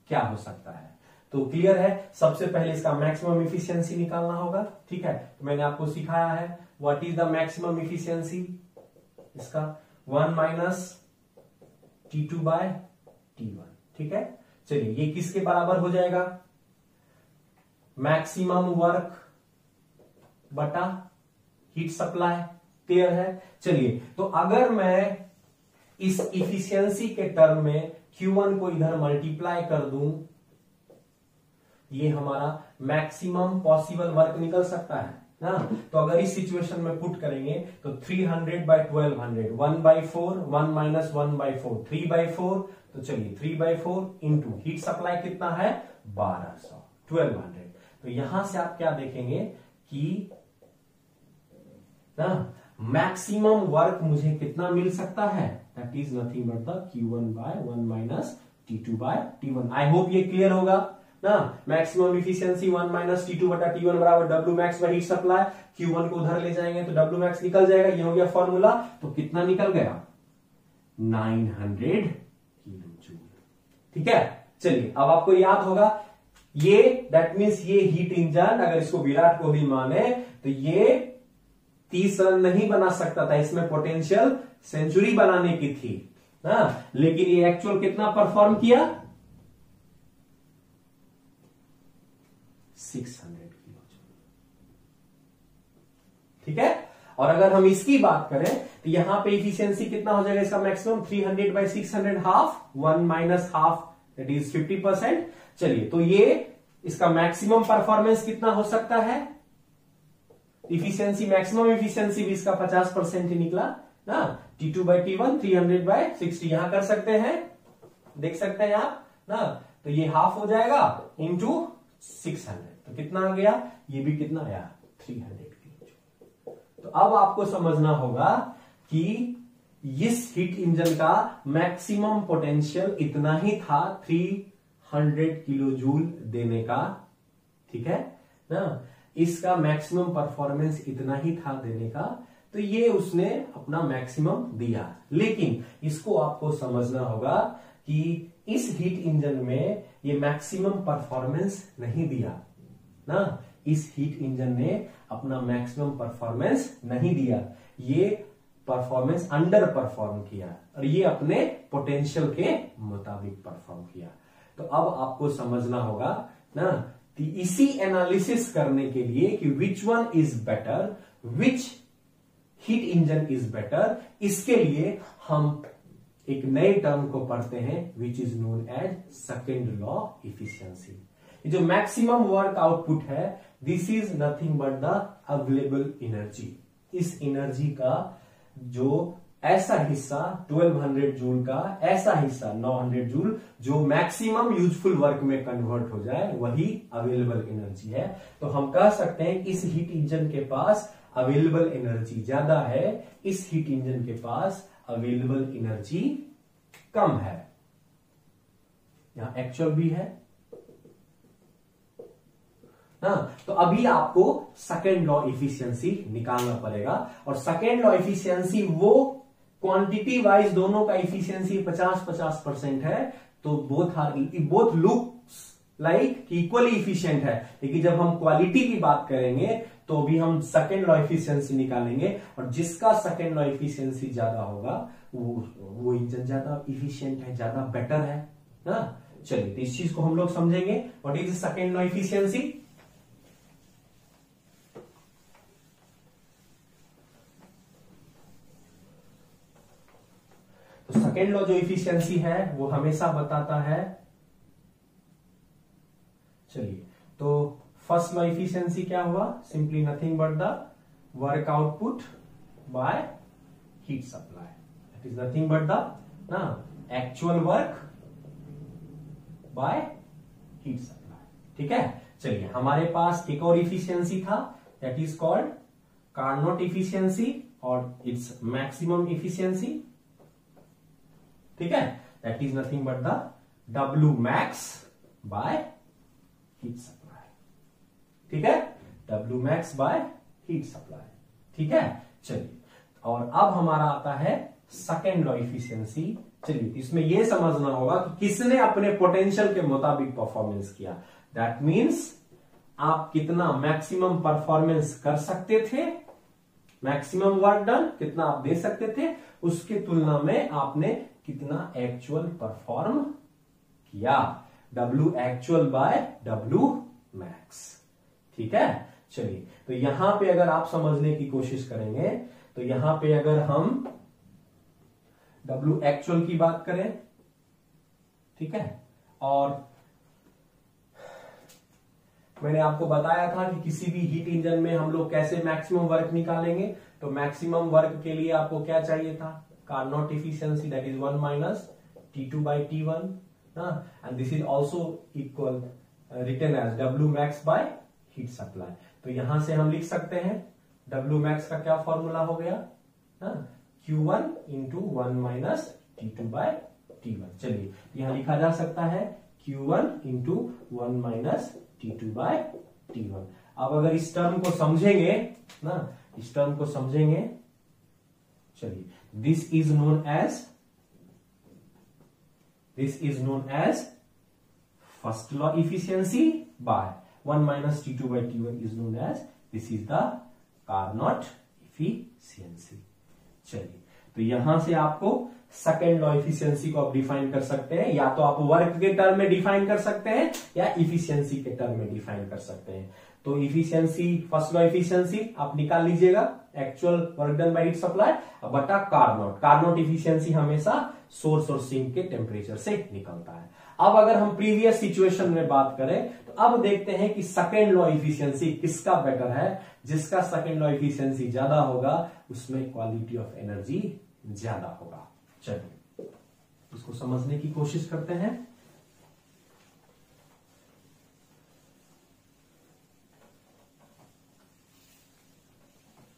क्या हो सकता है, तो क्लियर है, सबसे पहले इसका मैक्सिमम इफिशियंसी निकालना होगा। ठीक है, तो मैंने आपको सिखाया है what is the maximum efficiency, इसका 1 माइनस T2 बाय T1। ठीक है, चलिए, ये किसके बराबर हो जाएगा, मैक्सिमम वर्क बटा हीट सप्लाई। क्लियर है। चलिए, तो अगर मैं इस इफिशियंसी के टर्म में Q1 को इधर मल्टीप्लाई कर दूं, ये हमारा मैक्सिमम पॉसिबल वर्क निकल सकता है ना। तो अगर इस सिचुएशन में पुट करेंगे तो 300 बाय 1200, 1/4, 1 माइनस 1/4, 3/4। तो चलिए, 3/4 इंटू हीट सप्लाई कितना है 1200, 1200। तो यहां से आप क्या देखेंगे कि ना मैक्सिमम वर्क मुझे कितना मिल सकता है, that is nothing but the Q1 by 1 minus T2 by T1। I hope ये क्लियर होगा ना। मैक्सिमम इफिशियंसी 1 माइनस T2 बटा T1 बराबर W max by heat supply. Q1 को उधर ले जाएंगे तो W मैक्स निकल जाएगा, ये हो गया फॉर्मूला। तो कितना निकल गया 900 किलो जूल। ठीक है, चलिए, अब आपको याद होगा ये, दैट मीन्स ये हीट इंजन अगर इसको विराट कोहली माने तो ये 30 रन नहीं बना सकता था, इसमें पोटेंशियल सेंचुरी बनाने की थी ना, लेकिन ये एक्चुअल कितना परफॉर्म किया 600 किलो। ठीक है, और अगर हम इसकी बात करें तो यहां पे इफिशियंसी कितना हो जाएगा इसका maximum 300 by 600, half 1 minus half, that is 50%। चलिए, तो ये इसका मैक्सिमम परफॉर्मेंस कितना हो सकता है, इफिशियंसी, मैक्सिमम इफिशियंसी भी इसका 50% ही निकला ना। T2 बाई T1 300 बाई 60 यहां कर सकते हैं, देख सकते हैं आप ना। तो ये हाफ हो जाएगा इंटू 600, तो कितना आ गया, ये भी कितना आया 300 किलो। तो अब आपको समझना होगा कि इस हीट इंजन का मैक्सिमम पोटेंशियल इतना ही था 300 किलो जूल देने का। ठीक है ना, इसका मैक्सिमम परफॉर्मेंस इतना ही था देने का, तो ये उसने अपना मैक्सिमम दिया। लेकिन इसको आपको समझना होगा कि इस हीट इंजन में ये मैक्सिमम परफॉर्मेंस नहीं दिया ना, इस हीट इंजन ने अपना मैक्सिमम परफॉर्मेंस नहीं दिया, ये परफॉर्मेंस अंडर परफॉर्म किया और ये अपने पोटेंशियल के मुताबिक परफॉर्म किया। तो अब आपको समझना होगा ना, तो इसी एनालिसिस करने के लिए कि which one is better, which heat engine is better, इसके लिए हम एक नए टर्म को पढ़ते हैं which is known as second law efficiency. जो मैक्सिमम वर्क आउटपुट है, this is nothing but the available energy. इस एनर्जी का जो ऐसा हिस्सा 1200 जूल का, ऐसा हिस्सा 900 जूल जो मैक्सिमम यूजफुल वर्क में कन्वर्ट हो जाए, वही अवेलेबल एनर्जी है। तो हम कह सकते हैं इस हीट इंजन के पास अवेलेबल एनर्जी ज्यादा है, इस हीट इंजन के पास अवेलेबल एनर्जी कम है। यहां एक्चुअल भी है ना। तो अभी आपको सेकेंड लॉ इफिशियंसी निकालना पड़ेगा, और सेकेंड लॉ इफिशियंसी वो क्वांटिटी वाइज दोनों का इफिशियंसी 50-50% है, तो both looks like equally efficient है। लेकिन जब हम क्वालिटी की बात करेंगे तो भी हम सेकेंड लॉ इफिशियंसी निकालेंगे, और जिसका सेकेंड लॉ इफिशियंसी ज्यादा होगा वो इंजन ज्यादा इफिशियंट है, ज्यादा बेटर है ना। चलिए, तो इस चीज को हम लोग समझेंगे। What is second law efficiency? तो सेकेंड लॉ जो इफिशियंसी है वो हमेशा बताता है, चलिए, तो फर्स्ट लॉ इफिशियंसी क्या हुआ? Simply nothing but the work output by heat supply, it is nothing but the actual work by heat supply. ठीक है, चलिए, हमारे पास एक और इफिशियंसी था, that is called Carnot efficiency और इट्स मैक्सिमम इफिशियंसी। ठीक है, that is nothing but the W max by heat supply. ठीक है, W max by heat supply. ठीक है, चलिए, और अब हमारा आता है सेकेंड लॉ इफिशियंसी। चलिए, इसमें यह समझना होगा कि किसने अपने पोटेंशियल के मुताबिक परफॉर्मेंस किया। दैट मीन्स आप कितना मैक्सिमम परफॉर्मेंस कर सकते थे, मैक्सिमम वर्क डन कितना आप दे सकते थे, उसकी तुलना में आपने कितना एक्चुअल परफॉर्म किया। W actual by W max। ठीक है, चलिए, तो यहां पे अगर आप समझने की कोशिश करेंगे तो यहां पे अगर हम W actual की बात करें, ठीक है, और मैंने आपको बताया था कि किसी भी हीट इंजन में हम लोग कैसे मैक्सिमम वर्क निकालेंगे। तो मैक्सिमम वर्क के लिए आपको क्या चाहिए था? Carnot efficiency, that is 1 minus T2 by T1, and this is also equal written as W max by heat supply। तो यहां से हम लिख सकते हैं W max का क्या फॉर्मूला हो गया? Q1 into 1 minus T2 by T1। चलिए, यहां लिखा जा सकता है Q1 into 1 minus T2 by T1। अब अगर इस टर्म को समझेंगे ना, इस टर्म को समझेंगे, चलिए, this is known as first law efficiency by 1 minus T2 by T1 is known as, this is the Carnot efficiency. चलिए, तो यहां से आपको सेकेंड लॉ इफिशियंसी को आप डिफाइन कर सकते हैं, या तो आप वर्क के टर्म में डिफाइन कर सकते हैं या इफिशियंसी के टर्म में डिफाइन कर सकते हैं। तो इफिशियंसी, फर्स्ट लॉ इफिशियंसी आप निकाल लीजिएगा, actual work done by heat supply बटा कार्नोट। कार्नोट इफिशियंसी हमेशा सोर्स और सिंक के टेम्परेचर से निकलता है। अब अगर हम प्रीवियस सिचुएशन में बात करें तो अब देखते हैं कि सेकेंड लॉ इफिशियंसी किसका बेटर है। जिसका सेकेंड लॉ इफिशियंसी ज्यादा होगा उसमें क्वालिटी ऑफ एनर्जी ज्यादा होगा। चलिए, इसको समझने की कोशिश करते हैं।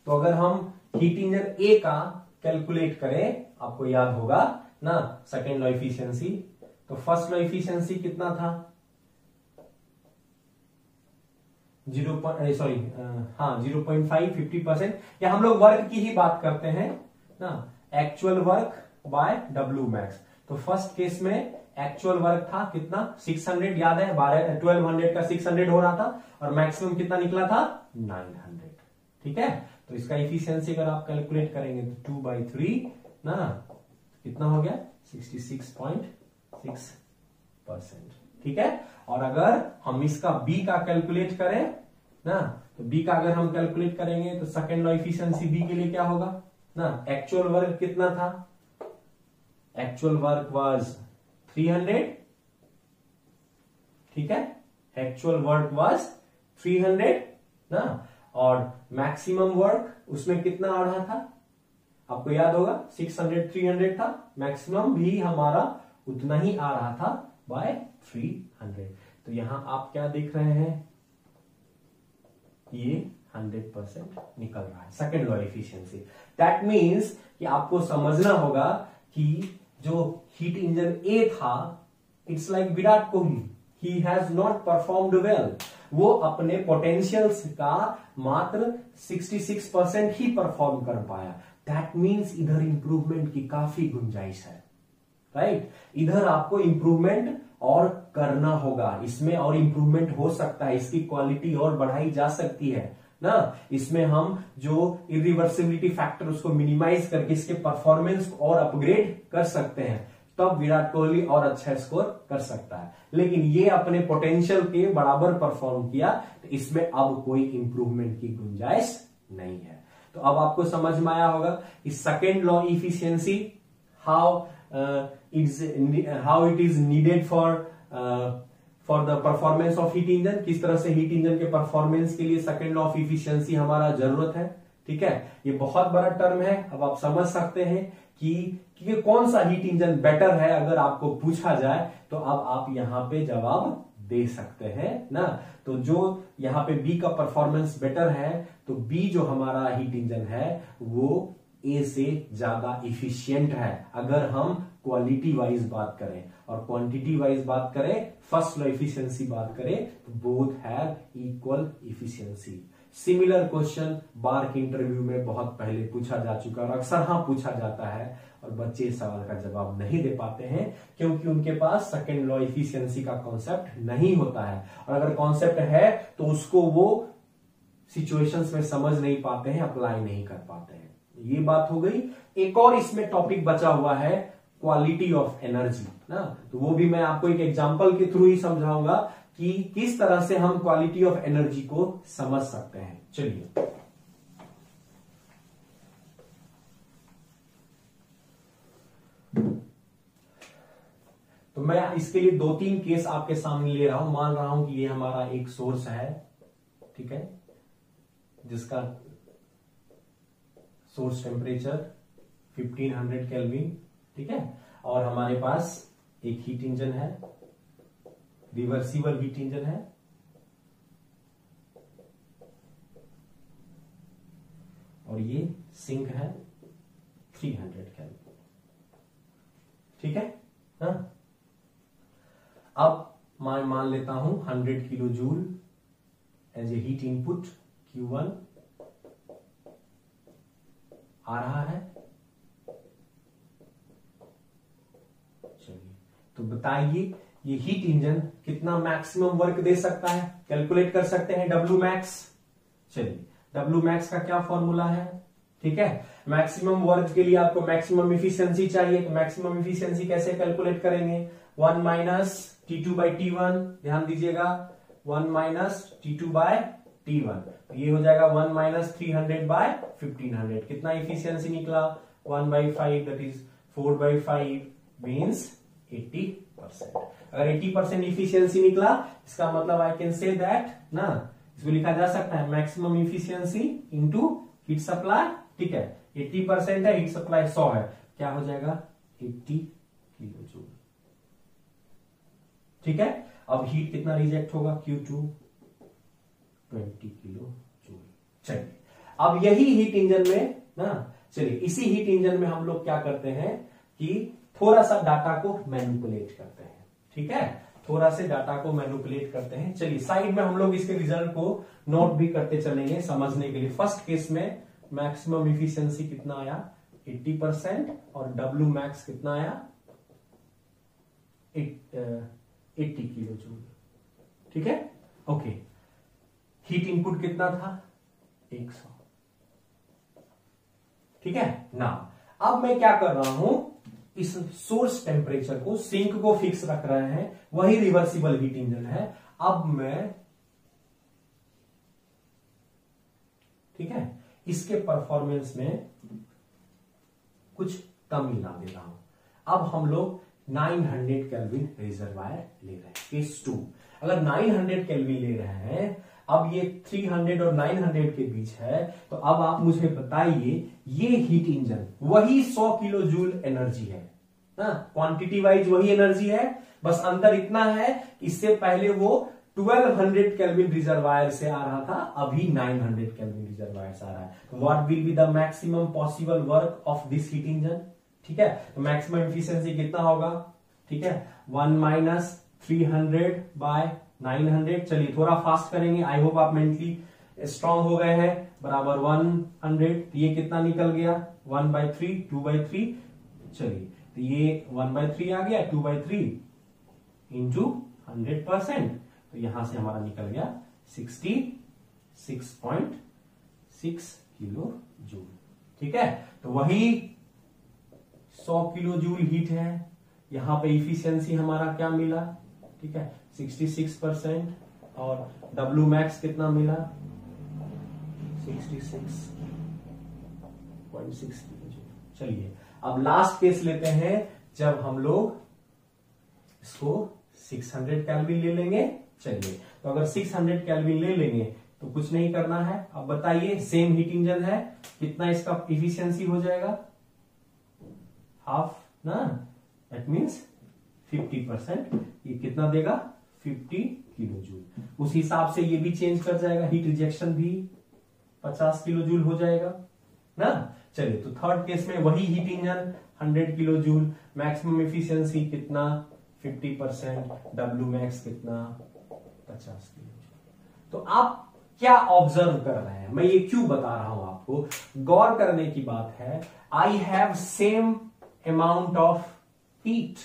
तो अगर हम हीट इंजन ए का कैलकुलेट करें, आपको याद होगा ना सेकेंड लॉ इफिशियंसी, तो फर्स्ट लॉ इफिशियंसी कितना था? 0.5 50%, या हम लोग वर्क की ही बात करते हैं ना, actual work by W max. तो फर्स्ट केस में एक्चुअल वर्क था कितना? 600, याद है 1200 का 600 हो रहा था, और मैक्सिमम कितना निकला था? 900। ठीक है, तो इसका इफिशियंसी अगर आप कैलकुलेट करेंगे तो 2/3 ना, कितना हो गया? 66.6%। ठीक है, और अगर हम इसका B का कैलकुलेट करें ना, तो B का अगर हम कैलकुलेट करेंगे तो सेकेंड लॉ इफिशियंसी B के लिए क्या होगा ना, एक्चुअल वर्क कितना था? Actual work was 300। ठीक है, एक्चुअल वर्क वाज 300 ना, और मैक्सिमम वर्क उसमें कितना आ रहा था? आपको याद होगा 600 300 था, मैक्सिमम भी हमारा उतना ही आ रहा था बाय 300। तो यहां आप क्या देख रहे हैं? ये 100% निकल रहा है second law efficiency. That means कि आपको समझना होगा कि जो हीट इंजन ए था, it's like Virat Kohli, he has not performed well. वो अपने पोटेंशियल्स का मात्र 66% ही परफॉर्म कर पाया। दैट मीन्स इधर इंप्रूवमेंट की काफी गुंजाइश है, राइट। इधर आपको इंप्रूवमेंट और करना होगा, इसमें और इंप्रूवमेंट हो सकता है, इसकी क्वालिटी और बढ़ाई जा सकती है ना। इसमें हम जो इरिवर्सिबिलिटी फैक्टर उसको मिनिमाइज करके इसके परफॉर्मेंस को और अपग्रेड कर सकते हैं, तब विराट कोहली और अच्छा स्कोर कर सकता है। लेकिन ये अपने पोटेंशियल के बराबर परफॉर्म किया, तो इसमें अब कोई इंप्रूवमेंट की गुंजाइश नहीं है। तो अब आपको समझ में आया होगा कि second law efficiency how it is needed for the performance of heat engine, किस तरह से हीट इंजन के परफॉर्मेंस के लिए सेकेंड लॉ ऑफ इफिशियंसी हमारा जरूरत है। ठीक है, ये बहुत बड़ा टर्म है। अब आप समझ सकते हैं कि कौन सा हीट इंजन बेटर है, अगर आपको पूछा जाए तो अब आप यहां पे जवाब दे सकते हैं ना। तो जो यहां पे बी का परफॉर्मेंस बेटर है, तो बी जो हमारा हीट इंजन है वो ए से ज्यादा इफिशियंट है, अगर हम क्वालिटी वाइज बात करें। और क्वांटिटी वाइज बात करें, फर्स्ट लॉ इफिशियंसी बात करें, तो both have equal efficiency. Similar question बार के इंटरव्यू में बहुत पहले पूछा जा चुका है और अक्सर हाँ पूछा जाता है, और बच्चे इस सवाल का जवाब नहीं दे पाते हैं क्योंकि उनके पास सेकेंड लॉ इफिशियंसी का कॉन्सेप्ट नहीं होता है, और अगर कॉन्सेप्ट है तो उसको वो सिचुएशंस में समझ नहीं पाते हैं, अप्लाई नहीं कर पाते हैं। ये बात हो गई। एक और इसमें टॉपिक बचा हुआ है क्वालिटी ऑफ एनर्जी ना, तो वो भी मैं आपको एक एग्जांपल के थ्रू ही समझाऊंगा कि किस तरह से हम क्वालिटी ऑफ एनर्जी को समझ सकते हैं। चलिए, तो मैं इसके लिए 2-3 केस आपके सामने ले रहा हूं। मान रहा हूं कि ये हमारा एक सोर्स है, ठीक है, जिसका सोर्स टेम्परेचर 1500 केल्विन, ठीक है, और हमारे पास एक हीट इंजन है, रिवर्सिबल हीट इंजन है, और ये सिंक है 300 केल्विन, ठीक है। हाँ, अब मैं मान लेता हूं 100 kilo joule as a heat input Q1 आ रहा है। चलिए, तो बताइए ये हीट इंजन कितना मैक्सिमम वर्क दे सकता है, कैलकुलेट कर सकते हैं W मैक्स। चलिए, W मैक्स का क्या फॉर्मूला है, ठीक है। मैक्सिमम वर्क के लिए आपको मैक्सिमम इफिशियंसी चाहिए, तो मैक्सिमम इफिशियंसी कैसे कैलकुलेट करेंगे, 1 माइनस T2 बाई T1, ध्यान दीजिएगा, 1 माइनस T2 बाय T1, तो ये हो जाएगा 1 माइनस 300 बाय 1500। कितना इफिशियंसी निकला, 1/5, दैट इज 4/5 मीन्स 80%। अगर 80% इफिशियंसी निकला, इसका मतलब आई कैन से दैट ना, इसको लिखा जा सकता है maximum efficiency into heat supply, ठीक है। 80% है, हीट सप्लाई 100 है, क्या हो जाएगा 80 किलो जूल, ठीक है। अब हीट कितना रिजेक्ट होगा, Q2 20 किलो जूल। चलिए, अब यही हीट इंजन में ना, चलिए इसी हीट इंजन में हम लोग क्या करते हैं कि थोड़ा सा डाटा को मैनिपुलेट करते हैं, ठीक है, थोड़ा से डाटा को मैनिपुलेट करते हैं। चलिए, साइड में हम लोग इसके रिजल्ट को नोट भी करते चलेंगे समझने के लिए। फर्स्ट केस में मैक्सिमम इफिशियंसी कितना आया, 80%, और W मैक्स कितना आया, 80 किलो जूल, ठीक है। ओके, हीट इनपुट कितना था, 100, ठीक है ना। अब मैं क्या कर रहा हूं, इस सोर्स टेम्परेचर को, सिंक को फिक्स रख रहे हैं, वही रिवर्सिबल हीट इंजन है। अब मैं, ठीक है, इसके परफॉर्मेंस में कुछ कमी ला दे रहा हूं। अब हम लोग 900 केल्विन रिजर्वायर ले रहे हैं, केस 2। अगर 900 केल्विन ले रहे हैं, अब ये 300 और 900 के बीच है, तो अब आप मुझे बताइए, ये हीट इंजन वही 100 किलो जूल एनर्जी है ना, क्वांटिटी वाइज वही एनर्जी है, बस अंतर इतना है, इससे पहले वो 1200 केल्विन रिजर्वायर से आ रहा था, अभी 900 केल्विन रिजर्वायर से आ रहा है। तो what will be the maximum possible work of this heat engine, ठीक है। तो मैक्सिमम एफिशिएंसी कितना होगा, ठीक है, 1 माइनस 300 बाय 900। चलिए थोड़ा फास्ट करेंगे, आई होप आप मेंटली स्ट्रांग हो गए हैं। बराबर 100, ये कितना निकल गया 1/3, 2/3। चलिए तो ये 1/3 आ गया, 2/3 इंटू 100%, तो यहां से हमारा निकल गया 66.6 किलो जूल। ठीक है, तो वही 100 किलो जूल हीट है। यहां पे इफिशियंसी हमारा क्या मिला, ठीक है 66%, और W मैक्स कितना मिला 66.6 किलो जूल। चलिए अब लास्ट केस लेते हैं, जब हम लोग इसको 600 केल्विन ले लेंगे। चलिए तो अगर 600 केल्विन ले लेंगे तो कुछ नहीं करना है। अब बताइए सेम हीट इंजन है, कितना इसका इफिशियंसी हो जाएगा, हाफ ना, दैट मीन्स 50%। ये कितना देगा 50 किलो जूल। उस हिसाब से ये भी चेंज कर जाएगा, हीट रिजेक्शन भी 50 किलो जूल हो जाएगा ना। चलिए तो थर्ड केस में वही heat engine 100 kilo joule, maximum efficiency कितना 50%, W मैक्स कितना 50 किलो जूल। तो आप क्या ऑब्जर्व कर रहे हैं, मैं ये क्यों बता रहा हूं आपको, गौर करने की बात है। I have same amount of heat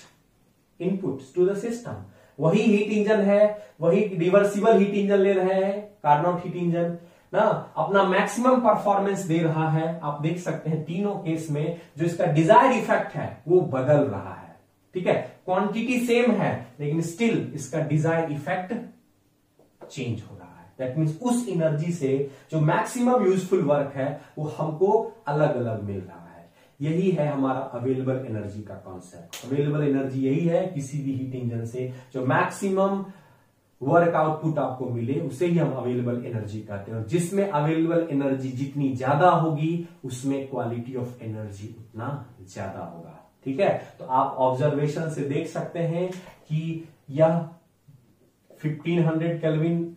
inputs to the system. वही हीट इंजन है, वही रिवर्सिबल हीट इंजन ले रहे हैं, कार्नोट हीट इंजन ना, अपना मैक्सिमम परफॉर्मेंस दे रहा है। आप देख सकते हैं तीनों केस में जो इसका डिजायर इफेक्ट है वो बदल रहा है। ठीक है, क्वांटिटी सेम है लेकिन स्टिल इसका डिजायर इफेक्ट चेंज हो रहा है। दैट मीन्स उस एनर्जी से जो मैक्सिमम यूजफुल वर्क है वो हमको अलग अलग मिल रहा है। यही है हमारा अवेलेबल एनर्जी का कॉन्सेप्ट। अवेलेबल एनर्जी यही है किसी भी हीट इंजन से जो मैक्सिमम वर्क आउटपुट आपको मिले उसे ही हम अवेलेबल एनर्जी कहते हैं। और जिसमें अवेलेबल एनर्जी जितनी ज्यादा होगी उसमें क्वालिटी ऑफ एनर्जी उतना ज्यादा होगा। ठीक है, तो आप ऑब्जर्वेशन से देख सकते हैं कि यह 1500 केल्विन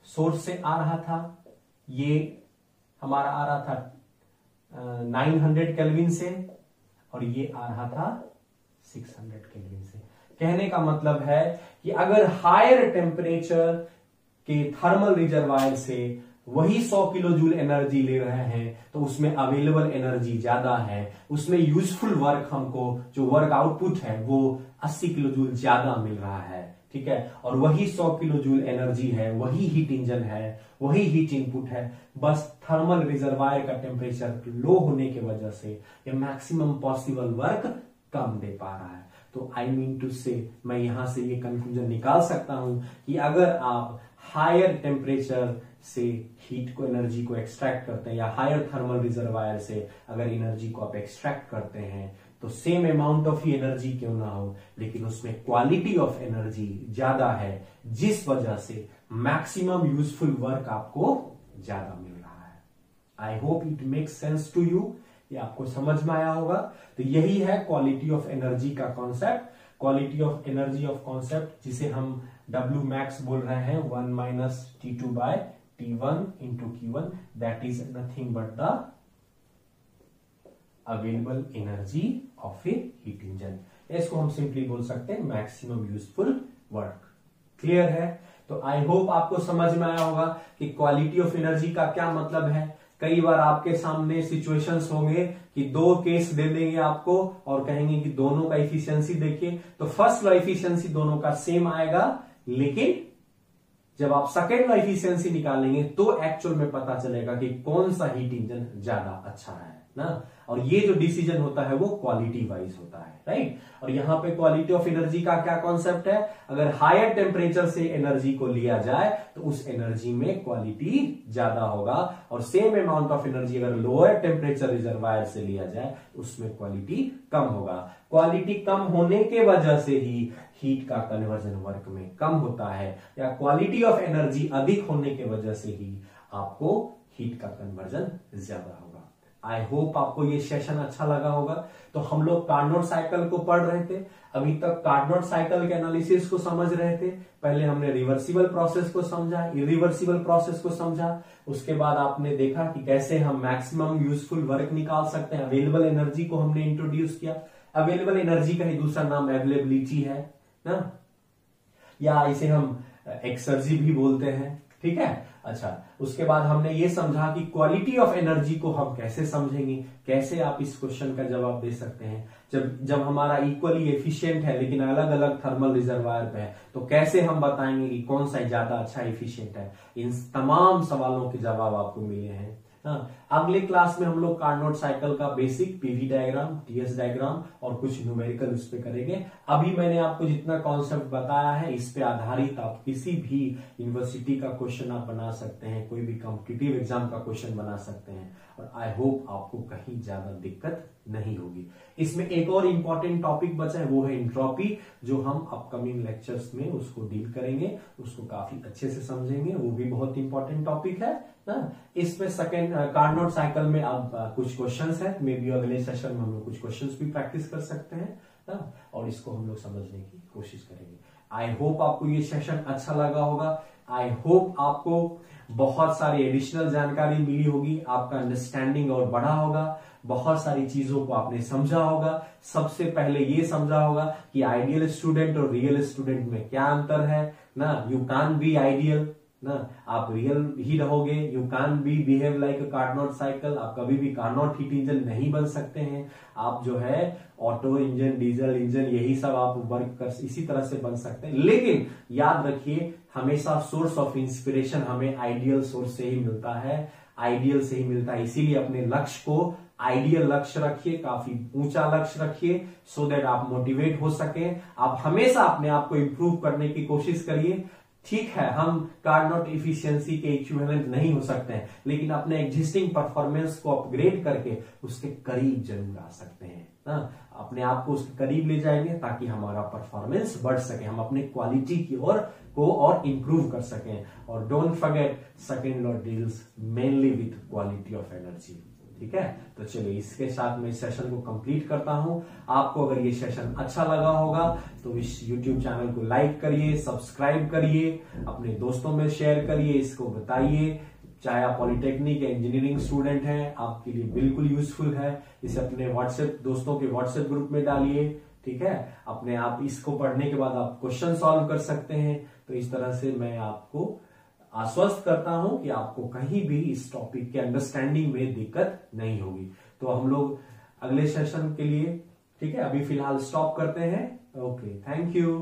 सोर्स से आ रहा था, ये हमारा आ रहा था 900 केल्विन से, और ये आ रहा था 600 केल्विन से। कहने का मतलब है कि अगर हायर टेम्परेचर के थर्मल रिजर्वायर से वही 100 किलो जूल एनर्जी ले रहे हैं तो उसमें अवेलेबल एनर्जी ज्यादा है, उसमें यूजफुल वर्क हमको जो वर्क आउटपुट है वो 80 किलो जूल ज्यादा मिल रहा है। ठीक है, और वही 100 किलो जूल एनर्जी है, वही हीट इंजन है, वही हीट इनपुट है, बस थर्मल रिजर्वायर का टेम्परेचर लो होने की वजह से ये मैक्सिमम पॉसिबल वर्क कम दे पा रहा है। तो आई मीन टू से मैं यहां से ये कंक्लूजन निकाल सकता हूं कि अगर आप हायर टेम्परेचर से हीट को एनर्जी को एक्सट्रैक्ट करते हैं या हायर थर्मल रिजर्वायर से अगर एनर्जी को आप एक्सट्रैक्ट करते हैं तो same amount of he energy क्यों ना हो लेकिन उसमें क्वालिटी ऑफ एनर्जी ज्यादा है, जिस वजह से मैक्सिमम यूजफुल वर्क आपको ज्यादा मिल रहा है। I hope it makes sense to you, ये आपको समझ में आया होगा। तो यही है क्वालिटी ऑफ एनर्जी का concept, quality of energy of concept जिसे हम W मैक्स बोल रहे हैं 1 minus T2 by T1 into Q1, that is nothing but the available energy of a heat engine. इसको हम सिंपली बोल सकते हैं मैक्सिमम यूजफुल वर्क। क्लियर है? तो आई होप आपको समझ में आया होगा कि क्वालिटी ऑफ एनर्जी का क्या मतलब है। कई बार आपके सामने सिचुएशंस होंगे कि दो केस दे देंगे आपको और कहेंगे कि दोनों का इफिशियंसी देखिए, तो फर्स्ट ला इफिशियंसी दोनों का सेम आएगा, लेकिन जब आप सेकेंड ला इफिशियंसी निकालेंगे तो एक्चुअल में पता चलेगा कि कौन सा हीट इंजन ज्यादा अच्छा है ना। और ये जो डिसीजन होता है वो क्वालिटी वाइज होता है, राइट। और यहां पे क्वालिटी ऑफ एनर्जी का क्या कॉन्सेप्ट है, अगर हायर टेम्परेचर से एनर्जी को लिया जाए तो उस एनर्जी में क्वालिटी ज्यादा होगा, और सेम अमाउंट ऑफ एनर्जी अगर लोअर टेम्परेचर रिजर्वायर से लिया जाए तो उसमें क्वालिटी कम होगा। क्वालिटी कम होने के वजह से ही हीट का कन्वर्जन वर्क में कम होता है, या क्वालिटी ऑफ एनर्जी अधिक होने के वजह से ही आपको हीट का कन्वर्जन ज्यादा होगा। आई होप आपको ये सेशन अच्छा लगा होगा। तो हम लोग कार्नोट साइकिल को पढ़ रहे थे, अभी तक कार्नोट साइकिल के एनालिसिस को समझ रहे थे। पहले हमने रिवर्सिबल प्रोसेस को समझा, इरिवर्सिबल प्रोसेस को समझा, उसके बाद आपने देखा कि कैसे हम मैक्सिमम यूजफुल वर्क निकाल सकते हैं। अवेलेबल एनर्जी को हमने इंट्रोड्यूस किया। अवेलेबल एनर्जी का ही दूसरा नाम अवेलेबिलिटी है ना, या इसे हम एक्सर्जी भी बोलते हैं। ठीक है, अच्छा, उसके बाद हमने ये समझा कि क्वालिटी ऑफ एनर्जी को हम कैसे समझेंगे, कैसे आप इस क्वेश्चन का जवाब दे सकते हैं। जब हमारा इक्वली एफिशिएंट है लेकिन अलग अलग थर्मल रिजर्वायर पे है, तो कैसे हम बताएंगे कि कौन सा ज्यादा अच्छा एफिशिएंट है। इन तमाम सवालों के जवाब आपको मिले हैं। हाँ, अगले क्लास में हम लोग कार्नोट साइकिल का basic PV diagram, TS diagram और कुछ न्यूमेरिकल उस पे करेंगे। अभी मैंने आपको जितना कॉन्सेप्ट बताया है, इस पे आधारित आप किसी भी यूनिवर्सिटी का क्वेश्चन आप बना सकते हैं, कोई भी कॉम्पिटिटिव एग्जाम का क्वेश्चन बना सकते हैं, और आई होप आपको कहीं ज्यादा दिक्कत नहीं होगी। इसमें एक और इंपॉर्टेंट टॉपिक बचा है, वो है एंट्रोपी, जो हम अपकमिंग लेक्चर्स में उसको डील करेंगे, उसको काफी अच्छे से समझेंगे, वो भी बहुत इंपॉर्टेंट टॉपिक है ना। इसमें सेकेंड कार्नोट साइकिल में अब कुछ क्वेश्चंस है, मे बी अगले सेशन में हम लोग कुछ क्वेश्चंस भी प्रैक्टिस कर सकते हैं ना, और इसको हम लोग समझने की कोशिश करेंगे। आई होप आपको ये सेशन अच्छा लगा होगा। आई होप आपको बहुत सारी एडिशनल जानकारी मिली होगी, आपका अंडरस्टैंडिंग और बढ़ा होगा, बहुत सारी चीजों को आपने समझा होगा। सबसे पहले ये समझा होगा कि आइडियल स्टूडेंट और रियल स्टूडेंट में क्या अंतर है ना। यू कैन बी आइडियल ना, आप रियल ही रहोगे। You can be behave like a Carnot cycle, आप कभी भी कार्नोट हीट इंजन नहीं बन सकते हैं। आप जो है ऑटो इंजन, डीजल इंजन, यही सब आप वर्क कर इसी तरह से बन सकते हैं। लेकिन याद रखिए, हमेशा सोर्स ऑफ इंस्पिरेशन हमें आइडियल सोर्स से ही मिलता है, आइडियल से ही मिलता है। इसीलिए अपने लक्ष्य को आइडियल लक्ष्य रखिए, काफी ऊंचा लक्ष्य रखिए, सो दैट आप मोटिवेट हो सके। आप हमेशा अपने आप को इंप्रूव करने की कोशिश करिए। ठीक है, हम कार्नोट इफिशियंसी के इक्विवेलेंट नहीं हो सकते हैं, लेकिन अपने एग्जिस्टिंग परफॉर्मेंस को अपग्रेड करके उसके करीब जरूर आ सकते हैं ना। अपने आप को उसके करीब ले जाएंगे ताकि हमारा परफॉर्मेंस बढ़ सके, हम अपने क्वालिटी की ओर को और इंप्रूव कर सकें। और don't forget, second law deals mainly with quality of energy. ठीक है, तो चलिए इसके साथ मैं इस सेशन को कंप्लीट करता हूं। आपको अगर ये सेशन अच्छा लगा होगा तो इस YouTube चैनल को लाइक करिए, सब्सक्राइब करिए, अपने दोस्तों में शेयर करिए, इसको बताइए। चाहे आप पॉलिटेक्निक या इंजीनियरिंग स्टूडेंट हैं, आपके लिए बिल्कुल यूजफुल है। इसे अपने दोस्तों के व्हाट्सएप ग्रुप में डालिए। ठीक है, अपने आप इसको पढ़ने के बाद आप क्वेश्चन सॉल्व कर सकते हैं। तो इस तरह से मैं आपको आश्वस्त करता हूं कि आपको कहीं भी इस टॉपिक के अंडरस्टैंडिंग में दिक्कत नहीं होगी। तो हम लोग अगले सेशन के लिए, ठीक है, अभी फिलहाल स्टॉप करते हैं। Okay, thank you.